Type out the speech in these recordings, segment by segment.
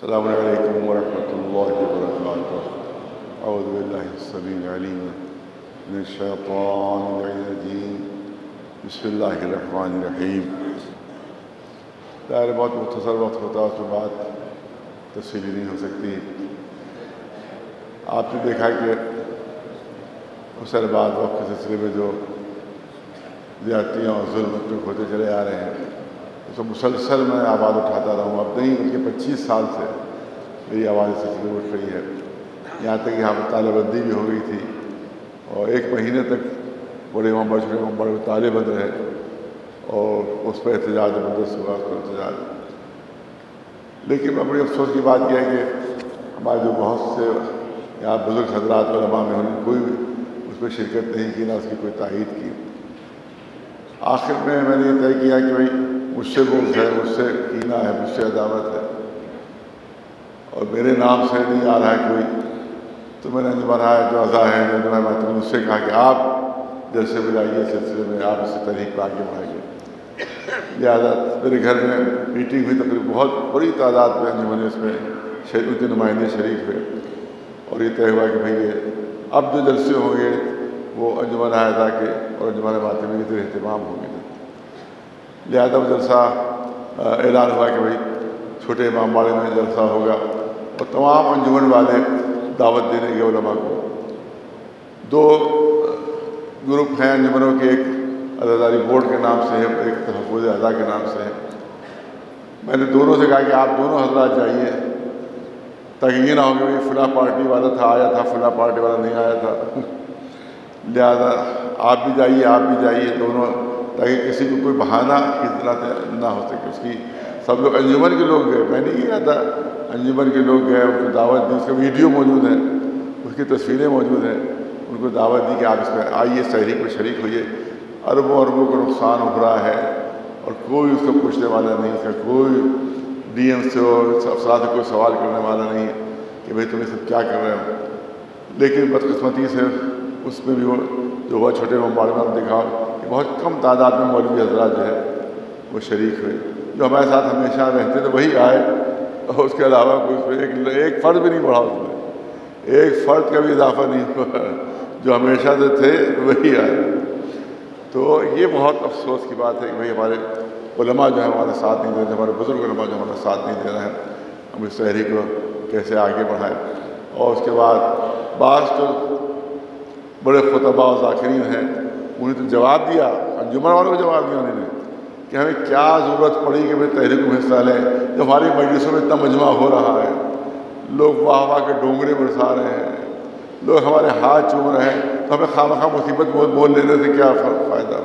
السلام علیکم ورحمۃ اللہ وبرکاتہ۔ اعوذ باللہ السمیع العلیم من الشیطان الرجیم، بسم اللہ الرحمن الرحیم۔ ظاہر بہت مختصر وقت ہوتا ہے، اس کے بعد تفصیلی نہیں ہو سکتی۔ آپ نے دیکھا کہ اسر بعد وقت کے سلسلے میں جو زیادتیاں اور ظلم ہوتے چلے آ رہے ہیں، اس کو مسلسل میں آواز اٹھاتا رہا ہوں۔ اب نہیں بلکہ 25 سال سے میری آواز اس سلسلے میں اٹھ رہی ہے، یہاں تک کہ یہاں پر تالہ بندی بھی ہو گئی تھی اور 1 مہینے تک بڑے امام چھوٹے امام بڑے تالے بند رہے اور اس پہ احتجاج زبردست ہوا، اس پر احتجاج۔ لیکن میں بڑی افسوس کی بات یہ ہے کہ ہمارے جو بہت سے یہاں بزرگ حضرات علماء میں انہوں نے کوئی اس پہ شرکت نہیں کی، نہ اس کی کوئی تائید کی۔ آخر میں نے یہ طے کیا کہ بھائی مجھ سے بغض ہے، مجھ سے کینہ ہے، مجھ سے عداوت ہے اور میرے نام سے نہیں آ رہا ہے کوئی، تو میں نے انجمن جو اعضاء ہیں جو میں نے اس سے کہا کہ آپ جلسے بلائیے، سلسلے میں آپ اس تحریک کو آگے بڑھائیے۔ لہٰذا میرے گھر میں میٹنگ ہوئی، تقریباً بہت بڑی تعداد میں انجمن اس میں ان کے نمائندے شریک ہوئے اور یہ طے ہوا کہ بھائی یہ اب جو جلسے ہوں گے وہ انجمن اعضاء کے اور انجمن ماتمی کے زیر اہتمام ہوں گے۔ لہٰذا وہ جلسہ اعلان ہوا کہ بھائی چھوٹے امام باڑے میں جلسہ ہوگا اور تمام انجمن والے دعوت دینے کے علماء کو۔ 2 گروپ ہیں انجمنوں کے، ایک عزاداری بورڈ کے نام سے ہے، ایک تحفظ اعضاء کے نام سے ہے۔ میں نے دونوں سے کہا کہ آپ دونوں حضرات جائیے تاکہ یہ نہ ہو کہ فلاں پارٹی والا تھا آیا تھا، فلاں پارٹی والا نہیں آیا تھا۔ لہٰذا آپ بھی جائیے دونوں، تاکہ کسی کو کوئی بہانہ کی طرح نہ ہو سکے۔ اس کی سب لوگ انجمن کے لوگ گئے، میں نہیں گیا تھا، انجمن کے لوگ گئے، ان کو دعوت دی، اس کا ویڈیو موجود ہے، اس کی تصویریں موجود ہیں، ان کو دعوت دی کہ آپ اس میں آئیے، اس تحریک میں شریک ہوئیے۔ اربوں اربوں کو نقصان ابھرا ہے اور کوئی اس کو پوچھنے والا نہیں، اس کا کوئی ڈی ایم سے اور افسران سے کوئی سوال کرنے والا نہیں کہ بھئی تم یہ سب کیا کر رہے ہو۔ لیکن بدقسمتی سے اس میں بھی وہ جو ہوا چھوٹے امام میں دیکھا کہ بہت کم تعداد میں مولوی حضرات جو ہے وہ شریک ہوئے، جو ہمارے ساتھ ہمیشہ رہتے تھے وہی آئے اور اس کے علاوہ کوئی ایک فرد بھی نہیں بڑھا، اس میں ایک فرد کا بھی اضافہ نہیں ہوا، جو ہمیشہ سے تھے وہی آئے۔ تو یہ بہت افسوس کی بات ہے کہ بھئی ہمارے علماء جو ہے ہمارے ساتھ نہیں دے رہے، ہمارے بزرگ علماء جو ہمارے ساتھ نہیں دے رہے ہیں، ہم اس تحریک کو کیسے آگے بڑھائیں۔ اور اس کے بعد بعض جو بڑے خطباء و ذاکرین ہیں انہیں تو جواب دیا، انجمن والوں کو جواب دیا انہوں نے کہ ہمیں کیا ضرورت پڑی کہ ہمیں تحریک میں حصہ لیں جب ہماری مجلسوں میں اتنا مجمع ہو رہا ہے، لوگ واہ واہ کے ڈونگرے برسا رہے ہیں، لوگ ہمارے ہاتھ چوم رہے ہیں، تو ہمیں خواہ مصیبت بول لینے سے کیا فائدہ،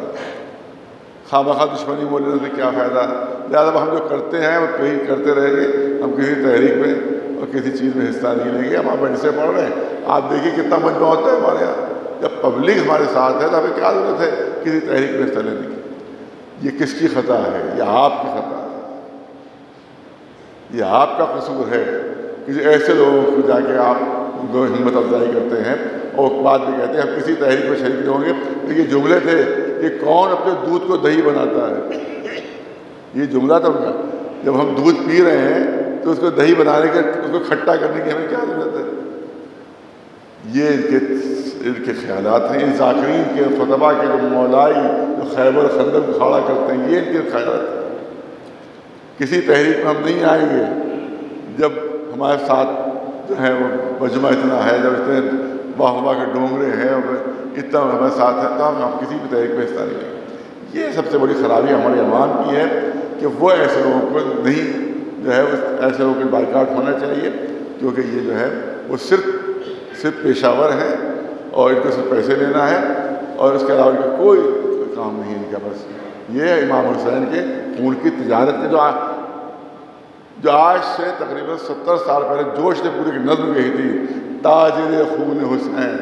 خواہ دشمنی بول لینے سے کیا فائدہ۔ لہٰذا ہم جو کرتے ہیں وہ کہیں کرتے رہیں گے، ہم کسی تحریک میں اور کسی چیز میں حصہ نہیں لیں گے۔ ہم آپ مجلسیں پڑھ رہے ہیں، آپ دیکھیے کتنا مجمع ہوتا ہے ہمارے یہاں، جب پبلک ہمارے ساتھ ہے تو ہمیں کیا ضرورت ہے کسی تحریک میں حصہ لینے کی۔ یہ کس کی خطا ہے؟ یہ آپ کی خطا ہے، یہ آپ کا قصور ہے۔ کسی ایسے لوگوں کو جا کے آپ ان کو ہمت افزائی کرتے ہیں اور بات بھی کہتے ہیں ہم کسی تحریک میں شریک نہیں ہوں گے۔ تو یہ جملے تھے کہ کون اپنے دودھ کو دہی بناتا ہے، یہ جملہ تھا ان کا۔ جب ہم دودھ پی رہے ہیں تو اس کو دہی بنانے کے، اس کو کھٹا کرنے کی ہمیں کیا ضرورت ہے؟ یہ ان کے خیالات ہیں، ان ذاکرین کے خطباء کے جو مولائی جو خیبر خندق کو کھڑا کرتے ہیں، یہ ان کے خیالات ہیں۔ کسی تحریک میں ہم نہیں آئیں گے جب ہمارے ساتھ جو ہے وہ مجمع اتنا ہے، جب اتنے واہ کے ڈونگرے ہیں اور اتنا ہمارے ساتھ ہے، تو ہم کسی بھی تحریک میں حصہ نہیں لیں گے۔ یہ سب سے بڑی خرابی ہمارے عوام کی ہے کہ وہ ایسے لوگوں کو نہیں جو ہے ایسے لوگوں کو بائیکاٹ ہونا چاہیے، کیونکہ یہ جو ہے وہ صرف پیشہ ور ہیں اور ان کو صرف پیسے لینا ہے اور اس کے علاوہ ان کا کوئی کام نہیں ان کا۔ بس یہ امام حسین کے خون کی تجارت کے جو آج سے تقریباً 70 سال پہلے جوش نے پوری نظم کہی تھی، تاجر خون حسین،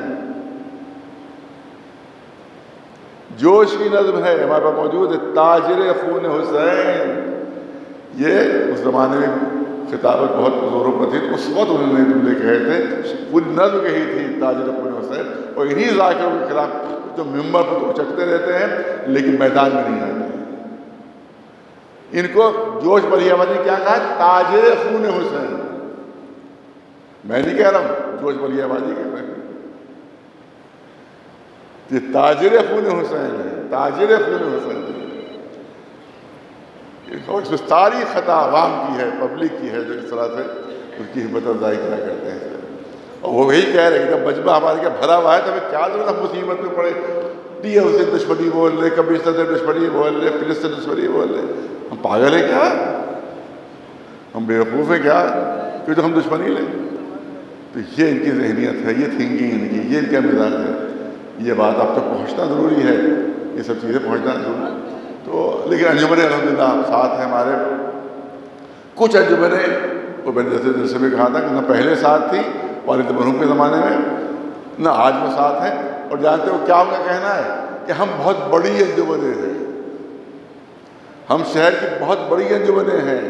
جوش کی نظم ہے ہمارے پاس موجود ہے، تاجر خون حسین۔ یہ اس زمانے میں خطابت بہت زوروں پر تھی، اس وقت انہوں نے جملے کہے تھے، پوری نظم کہی تھی تاجر خون حسین۔ اور انہی ذاکروں کے خلاف جو ممبر پر تو چکتے رہتے ہیں لیکن میدان میں نہیں آتے۔ ان کو جوش بھری آواز نے کیا کہا؟ تاجر خون حسین۔ میں نہیں کہہ رہا ہوں، جوش بلیہ بازی کہہ رہے ہیں. یہ تاجر خون حسین ہے، تاجر خون حسین ہے. اور اس میں ساری خطا عوام کی ہے، پبلک کی ہے، جو اس طرح سے اس کی ہمت افزائی کیا کرتے ہیں. اور وہ وہی کہہ رہے ہیں کہ جب مجمع ہمارے کیا بھرا ہوا ہے تو ہمیں کیا ضرورت مصیبت میں پڑے. ڈی ایم سے دشمنی بول رہے، کمشنر سے دشمنی بول رہے، پولیس سے دشمنی بول رہے. ہم پاگل ہیں کیا؟ ہم بیوقوف ہیں کیا کہ جو ہم دشمنی لیں؟ تو یہ ان کی ذہنیت ہے، یہ تھنکنگ ان کی، یہ ان کا مزاج ہے. یہ بات آپ تک پہنچنا ضروری ہے، یہ سب چیزیں پہنچنا ضروری ہے. تو لیکن انجمنیں الحمدللہ ساتھ ہیں ہمارے. کچھ انجمنیں وہ میں نے جیسے دل سے بھی کہا تھا کہ نہ پہلے ساتھ تھی والد مرحوم کے زمانے میں، نہ آج وہ ساتھ ہیں. اور جانتے ہو کیا ان کا کہنا ہے کہ ہم بہت بڑی انجمنیں ہیں، ہم شہر کی بہت بڑی انجمنیں ہیں،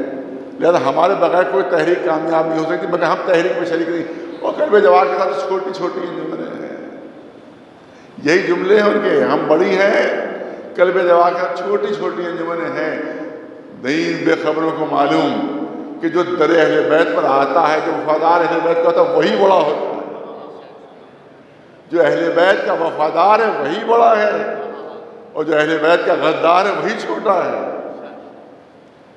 لہٰذا ہمارے بغیر کوئی تحریک کامیاب نہیں ہو سکتی، مگر ہم تحریک میں شریک نہیں. اور کلبے جوار کے ساتھ چھوٹی چھوٹی انجمنیں ہیں. یہی جملے ہیں ان کے، ہم بڑی ہیں، کلبے جوار کے ساتھ چھوٹی چھوٹی انجمنیں ہیں. نہیں بے خبروں کو معلوم کہ جو در اہل بیت پر آتا ہے، جو وفادار اہل بیت کا ہوتا ہے وہی بڑا ہوتا ہے. جو اہل بیت کا وفادار ہے وہی بڑا ہے، اور جو اہل بیت کا غدار ہے وہی چھوٹا ہے.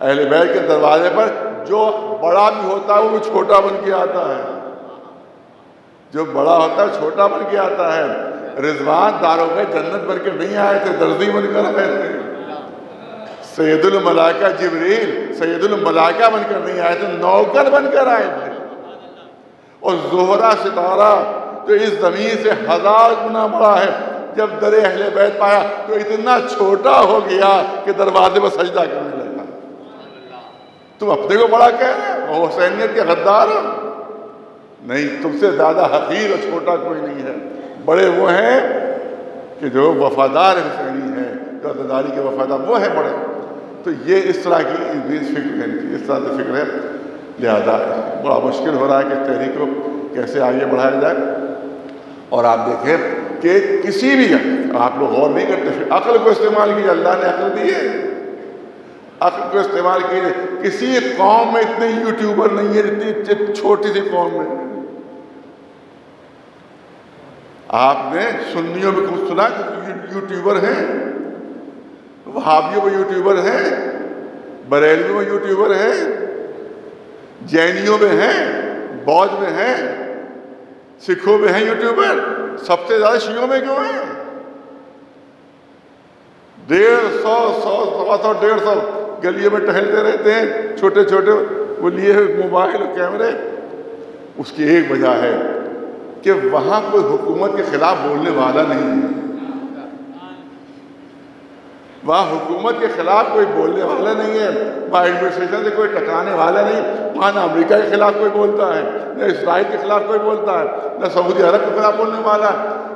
اہل بیت کے دروازے پر جو بڑا بھی ہوتا ہے وہ بھی چھوٹا بن کے آتا ہے، جو بڑا ہوتا ہے چھوٹا بن کے آتا ہے. رضوان داروغہ جنت بن کے نہیں آئے تھے، درزی بن کر آئے تھے. سید الملائکہ جبریل سید الملائکہ بن کر نہیں آئے تھے، نوکر بن کر آئے تھے. اور زہرہ ستارہ جو اس زمین سے 1000 گنا بڑا ہے، جب در اہل بیت پایا تو اتنا چھوٹا ہو گیا کہ دروازے پر سجدہ کرنے لگا. تم اپنے کو بڑا کہہ رہے ہو، حسینیت کے غدار ہو؟ نہیں، تم سے زیادہ حقیر اور چھوٹا کوئی نہیں ہے. بڑے وہ ہیں کہ جو وفادار حسینی ہیں، جو عزاداری کے وفادار، وہ ہیں بڑے. تو یہ اس طرح کی فکر ہے، اس طرح کی فکر ہے. لہذا بڑا مشکل ہو رہا ہے کہ اس تحریک کو کیسے آگے بڑھایا جائے. اور آپ دیکھیں کہ کسی بھی آپ لوگ غور نہیں کرتے، عقل کو استعمال کیجیے، اللہ نے عقل دی ہے، عقل کو استعمال کیجیے. کسی قوم میں اتنے یوٹیوبر نہیں ہے جتنی چھوٹی سی قوم میں. آپ نے سنیوں میں کچھ سنا کہ یوٹیوبر ہیں، وہابیوں میں یوٹیوبر ہیں، بریلویوں میں یوٹیوبر ہیں، جینیوں میں ہیں، بودھ میں ہیں، سکھوں میں ہیں یوٹیوبر. سب سے زیادہ شیعوں میں کیوں ہیں؟ 150 150 گلیوں میں ٹہلتے رہتے ہیں، چھوٹے چھوٹے وہ لیے موبائل اور کیمرے. اس کی ایک وجہ ہے کہ وہاں کوئی حکومت کے خلاف بولنے والا نہیں ہے. وہاں حکومت کے خلاف کوئی بولنے والا نہیں ہے، وہاں ایڈمنسٹریشن سے کوئی ٹکرانے والا نہیں. وہاں نہ امریکہ کے خلاف کوئی بولتا ہے، نہ اسرائیل کے خلاف کوئی بولتا ہے، نہ سعودی عرب کے خلاف بولنے والا،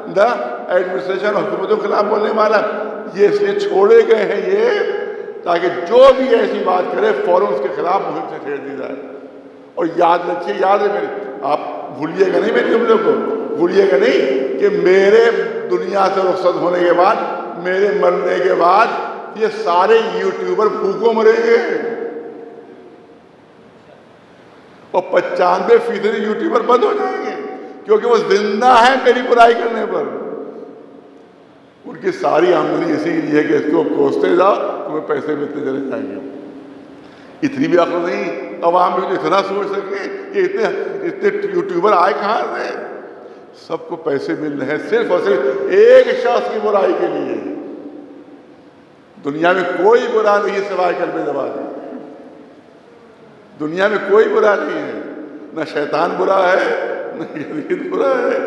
نہ ایڈمنسٹریشن حکومتوں کے خلاف بولنے والا. یہ اس لیے چھوڑے گئے ہیں یہ تاکہ جو بھی ایسی بات کرے فوراً اس کے خلاف مہم سے پھیر دی جائے. اور یاد رکھیے، یاد ہے میرے، آپ بھولیے گا نہیں میرے جملے کو، بھولیے گا نہیں کہ میرے دنیا سے رخصت ہونے کے بعد، میرے مرنے کے بعد یہ سارے یوٹیوبر بھوکوں مریں گے. اور 95% یوٹیوبر بند ہو جائیں گے کیونکہ وہ زندہ ہیں میری برائی کرنے پر. ان کی ساری آمدنی اسی لیے ہے کہ اس کو کوستے جاؤ تمہیں پیسے ملتے چلے جائیں گے. اتنی بھی عقل نہیں عوام بھی اتنا سوچ سکے کہ اتنے یوٹیوبر آئے کہاں سے. سب کو پیسے مل رہے ہیں صرف اور صرف ایک شخص کی برائی کے لیے. دنیا میں کوئی برا نہیں ہے سوائے کلمہ زبانی. دنیا میں کوئی برا نہیں ہے، نہ شیطان برا ہے، نہ یزید برا ہے،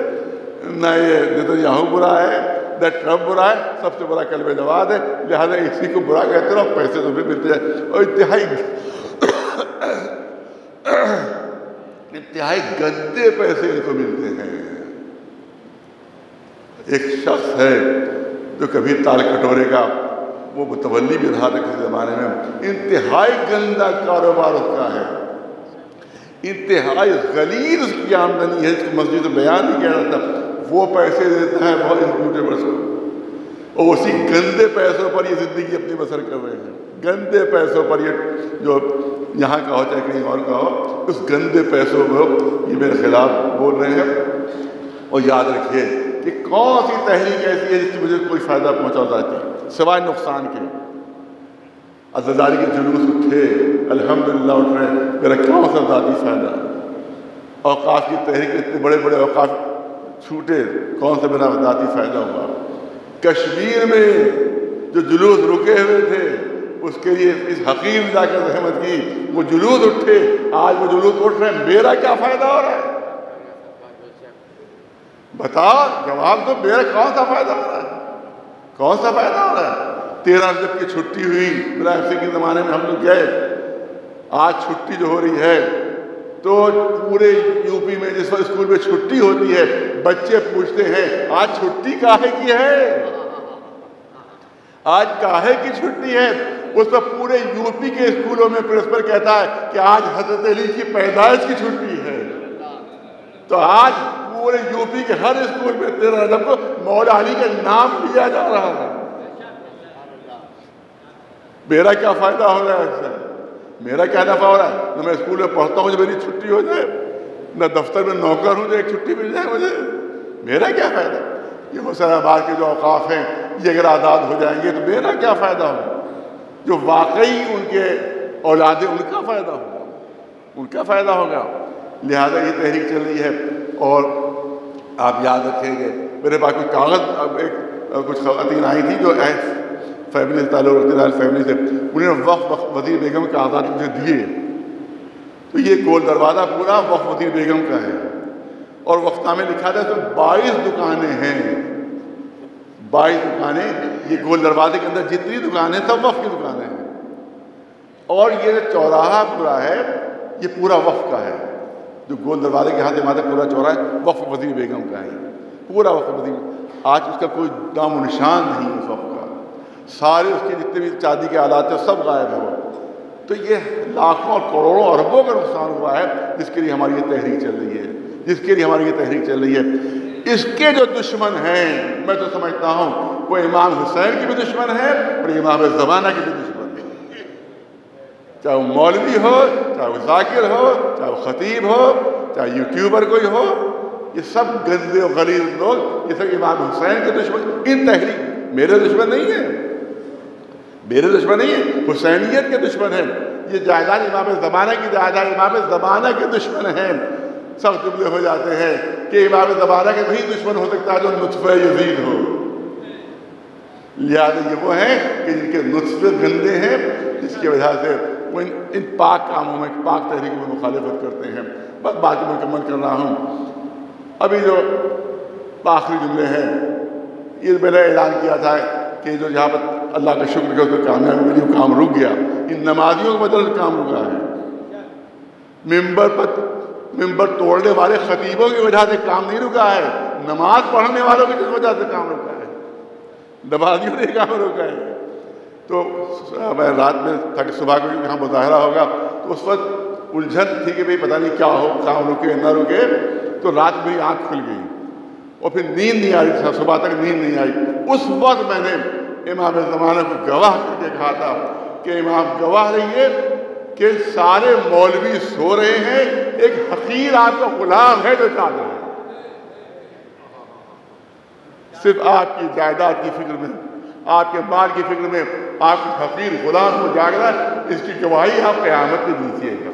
نہ یہ نیتنیاہو برا ہے، نہ ٹرمپ برا ہے. سب سے بڑا کلمہ جواد ہے. لہذا اسی کو برا کہتے رہو، پیسے تو بھی ملتے ہیں. اور انتہائی گندے پیسے ان کو ملتے ہیں. ایک شخص ہے جو کبھی تال کٹورے کا وہ متولی بھی رہا تھا کسی زمانے میں. انتہائی گندا کاروبار اس کا ہے، انتہائی غلیظ اس کی آمدنی ہے. اس کو مسجد بیان نہیں کیا جاتا. وہ پیسے دیتا ہے بہت یوٹیوبرس کو، اور اسی گندے پیسوں پر یہ زندگی اپنی بسر کر رہے ہیں. گندے پیسوں پر یہ جو یہاں کا ہو چاہے کہیں اور کا ہو، اس گندے پیسوں میں یہ میرے خلاف بول رہے ہیں۔ اور یاد رکھیے کہ کون سی تحریک ایسی ہے جس سے مجھے کوئی فائدہ پہنچا جاتی ہے سوائے نقصان کے؟ عزاداری کے جلوس اٹھے، الحمدللہ اٹھ رہے ہیں، میرا کون سا ذاتی فائدہ؟ اوقاف کی تحریک میں اتنے بڑے بڑے اوقاف چھوٹے، کون سا میرا ذاتی فائدہ ہوا؟ کشمیر میں جو جلوس رکے ہوئے تھے اس کے لیے اس حکیم جا کر رحمت کی، وہ جلوس اٹھے، آج وہ جلوس اٹھ رہے ہیں، میرا کیا فائدہ ہو رہا ہے؟ بتاؤ، جواب دو، میرا کون سا فائدہ ہو رہا ہے؟ کون سا فائدہ ہو رہا ہے؟ 13 رجب کی چھٹی ہوئی، ملائم کے زمانے میں ہم لوگ گئے، آج چھٹی جو ہو رہی ہے تو پورے یو پی میں جس وقت اسکول میں چھٹی ہوتی ہے بچے پوچھتے ہیں آج چھٹی کاہے کی ہے؟ آج کاہے کی چھٹی ہے؟ اس پر پورے یو پی کے اسکولوں میں پرنسپل کہتا ہے کہ آج حضرت علی کی پیدائش کی چھٹی ہے۔ تو آج پورے یو پی کے ہر اسکول میں 13 رجب کو مولا علی کا نام لیا جا رہا ہے۔ میرا کیا فائدہ ہو رہا ہے اس سے؟ میرا کیا نفع ہو رہا ہے؟ نہ میں اسکول میں پڑھتا ہوں جو میری چھٹی ہو جائے، نہ دفتر میں نوکر ہوں جو ایک چھٹی مل جائے مجھے، میرا کیا فائدہ؟ یہ حسین آباد کے جو اوقاف ہیں یہ اگر آزاد ہو جائیں گے تو میرا کیا فائدہ ہوگا؟ جو واقعی ان کے اولادیں ان کا فائدہ ہوگا، ان کا فائدہ ہوگا۔ لہذا یہ تحریک چل رہی ہے۔ اور آپ یاد رکھیں گے میرے پاس کچھ کاغذ کچھ خواتین آئی تھیں جو فیملی سے تعلق رکھتے ہیں، فیملی سے، انہوں نے وقف وزیر بیگم کے آزاد مجھے دیے، تو یہ گول دروازہ پورا وقف وزیر بیگم کا ہے، اور وقفہ میں لکھا تھا تو 22 دکانیں ہیں، 22 دکانیں، یہ گول دروازے کے اندر جتنی دکانیں سب وقف کی دکانیں ہیں، اور یہ جو چوراہا پورا ہے یہ پورا وقف کا ہے، جو گول دروازے کے ہاتھ ماتھے پورا چوراہا ہے وقف وزیر بیگم کا ہے، پورا وقف وزیر۔ آج اس کا کوئی نام و نشان نہیں اس وقت کا، سارے اس کے جتنے بھی چاندی کے آلات ہیں سب غائب ہو۔ تو یہ لاکھوں اور کروڑوں اربوں کا نقصان ہوا ہے جس کے لیے ہماری یہ تحریک چل رہی ہے، جس کے لیے ہماری یہ تحریک چل رہی ہے۔ اس کے جو دشمن ہیں میں تو سمجھتا ہوں وہ امام حسین کی بھی دشمن ہے اور امام زمانہ کی بھی دشمن ہے، چاہے وہ مولوی ہو، چاہے وہ ذاکر ہو، چاہے وہ خطیب ہو، چاہے یوٹیوبر کوئی ہو، یہ سب گندے و غلیظ لوگ، یہ سب امام حسین کے دشمن۔ ان تحریک میرے دشمن نہیں ہیں، میرے دشمن نہیں ہیں، حسینیت کے دشمن ہیں، یہ جائیداد امام زمانہ کی جائیداد امام زمانہ کے دشمن ہیں۔ سب جملے ہو جاتے ہیں کہ امام زمانہ کے وہی دشمن ہو سکتا ہے جو نطفہ یزید ہو، لہٰذا یہ وہ ہیں کہ جن کے نطفے گندے ہیں، جس کی وجہ سے وہ ان پاک کاموں میں، پاک تحریکوں میں مخالفت کرتے ہیں۔ بس بات مکمل کر رہا ہوں، ابھی جو آخری جملے ہیں، یہ میں نے اعلان کیا تھا کہ جو جہاں پر اللہ کا شکر کہ اس کو کامیابی ملی وہ کام رک گیا، ان نمازیوں کی وجہ سے کام رکا ہے، ممبر توڑنے والے خطیبوں کی وجہ سے کام نہیں رکا ہے، نماز پڑھنے والوں کی جس وجہ سے کام رکا ہے، نمازیوں نے کام روکا ہے۔ تو میں رات میں تھا کہ صبح کو یہاں مظاہرہ ہوگا تو اس وقت الجھن تھی کہ بھئی پتہ نہیں کیا ہو، کام رکے نہ رکے، تو رات میں آنکھ کھل گئی اور پھر نیند نہیں آئی تھی، صبح تک نیند نہیں آئی۔ اس وقت میں نے امام زمانہ کو گواہ کر کے کہا تھا کہ امام گواہ رہیے کہ سارے مولوی سو رہے ہیں، ایک حقیر آپ کا غلام ہے جو جاگ رہا ہے، صرف آپ کی جائیداد کی فکر میں، آپ کے مال کی فکر میں آپ کی حقیر غلام کو جاگ رہا ہے، اس کی گواہی آپ قیامت میں دیجیے گا۔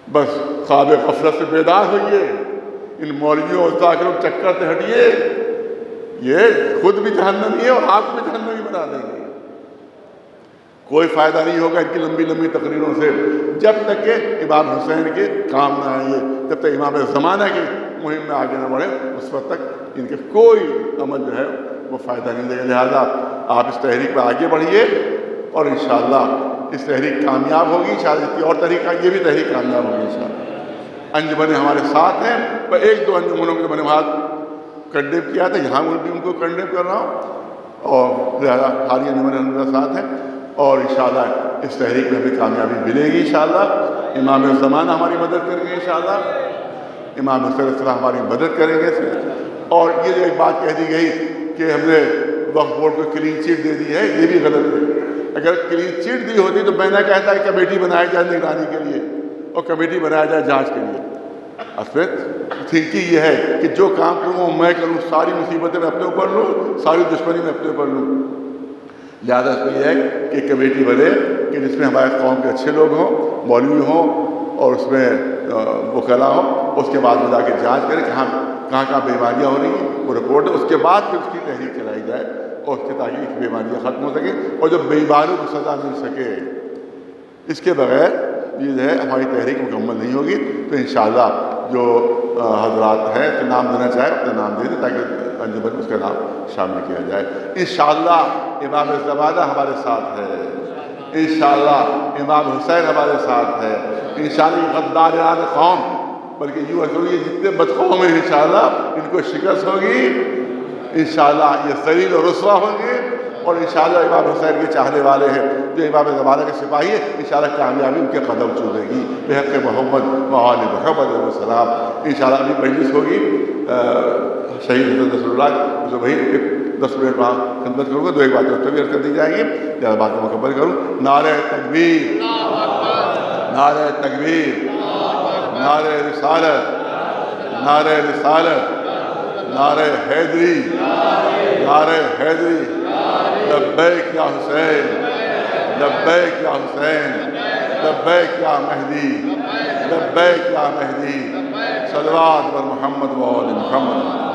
بس خواب غفلت سے بیدار ہوئیے، ان مولویوں اور ذاکروں کے چکر سے ہٹیے، یہ خود بھی جہنمی ہے اور آپ کو بھی جہنمی بنا دیں گے۔ کوئی فائدہ نہیں ہوگا ان کی لمبی لمبی تقریروں سے جب تک کہ امام حسین کے کام نہ آئیے، جب تک امام زمانہ کی مہم میں آگے نہ بڑھے اس وقت تک ان کے کوئی عمل جو ہے وہ فائدہ نہیں دے گا۔ لہٰذا آپ اس تحریک پہ آگے بڑھیے اور انشاءاللہ اس تحریک کامیاب ہوگی، شاید اس کی اور تحریک یہ بھی تحریک کامیاب ہوگی انشاءاللہ۔ انجمنیں ہمارے ساتھ ہیں، پر ایک دو انجمنوں کے میں نے وہاں کنڈیم کیا تھا، یہاں بھی ان کو کنڈیم کر رہا ہوں، اور لہٰذا حالیہ انجمنیں ہمارے ساتھ ہیں اور انشاءاللہ اس تحریک میں ہمیں کامیابی ملے گی انشاءاللہ۔ امام زمانہ ہماری مدد کریں گے انشاءاللہ، امام حسین علیہ السلام ہماری مدد کریں گے۔ اور یہ جو ایک بات کہہ دی گئی کہ ہم نے وقف بورڈ کو کلین چٹ دے دی ہے، یہ بھی غلط ہے۔ اگر کلین چٹ دی ہوتی تو میں نہ کہتا کہ کمیٹی بنائی جائے نگرانی کے لیے اور کمیٹی بنایا جائے جانچ کے لیے. اصل تھنکنگ یہ ہے کہ جو کام کروں وہ میں کروں, ساری مصیبتیں میں اپنے اوپر لوں, ساری دشمنی میں اپنے اوپر لوں. لہٰذا اس میں یہ ہے کہ کمیٹی بنے کہ جس میں ہمارے قوم کے اچھے لوگ ہوں, مولوی ہوں اور اس میں وکلا ہوں. اس کے بعد میں جا کے جانچ کریں کہ کہاں کہاں بیماریاں ہو رہی ہیں, وہ رپورٹ ہے. اس کے بعد پھر اس کی تحریک چلائی جائے اور اس کے تاکہ بیماریاں ختم ہو سکیں اور جو بیماروں کو سزا مل سکے. اس کے بغیر یہ جو ہے ہماری تحریک مکمل نہیں ہوگی. تو انشاءاللہ جو حضرات ہیں تو نام دینا چاہیں اپنا نام دے دیں تاکہ انجمن میں اس کا نام شامل کیا جائے. انشاءاللہ امام زمانہ ہمارے ساتھ ہے, انشاءاللہ امام حسین ہمارے ساتھ ہے, انشاءاللہ غداران قوم بلکہ یوں ایسا یہ جتنے بدقوم ہیں انشاءاللہ ان کو شکست ہوگی, انشاءاللہ یہ ذلیل و رسوا ہوں گے. اور انشاءاللہ امام حسین کے چاہنے والے ہیں جو امام زمانہ کے سپاہی ہیں, انشاءاللہ کامیابی ان کے قدم چومے گی بحق محمد وآل محمد علیہ السلام. انشاءاللہ ابھی مجلس ہوگی شہید حضرت رسول اللہ جو بھائی 10 منٹ وہاں خدمت کروں گا, 2 ایک باتیں اس پہ بھی عرض کر دی جائیں گی. جب بات کو مکمل کروں, نعرہ تکبیر, نعرہ تکبیر, نعرہ رسالت, نعرہ رسالت, نعرہ حیدری, نعرہ حیدری, لبیک یا حسین, لبیک یا حسین, لبیک یا مہدی, لبیک یا مہدی. صلوات بر محمد و آل محمد.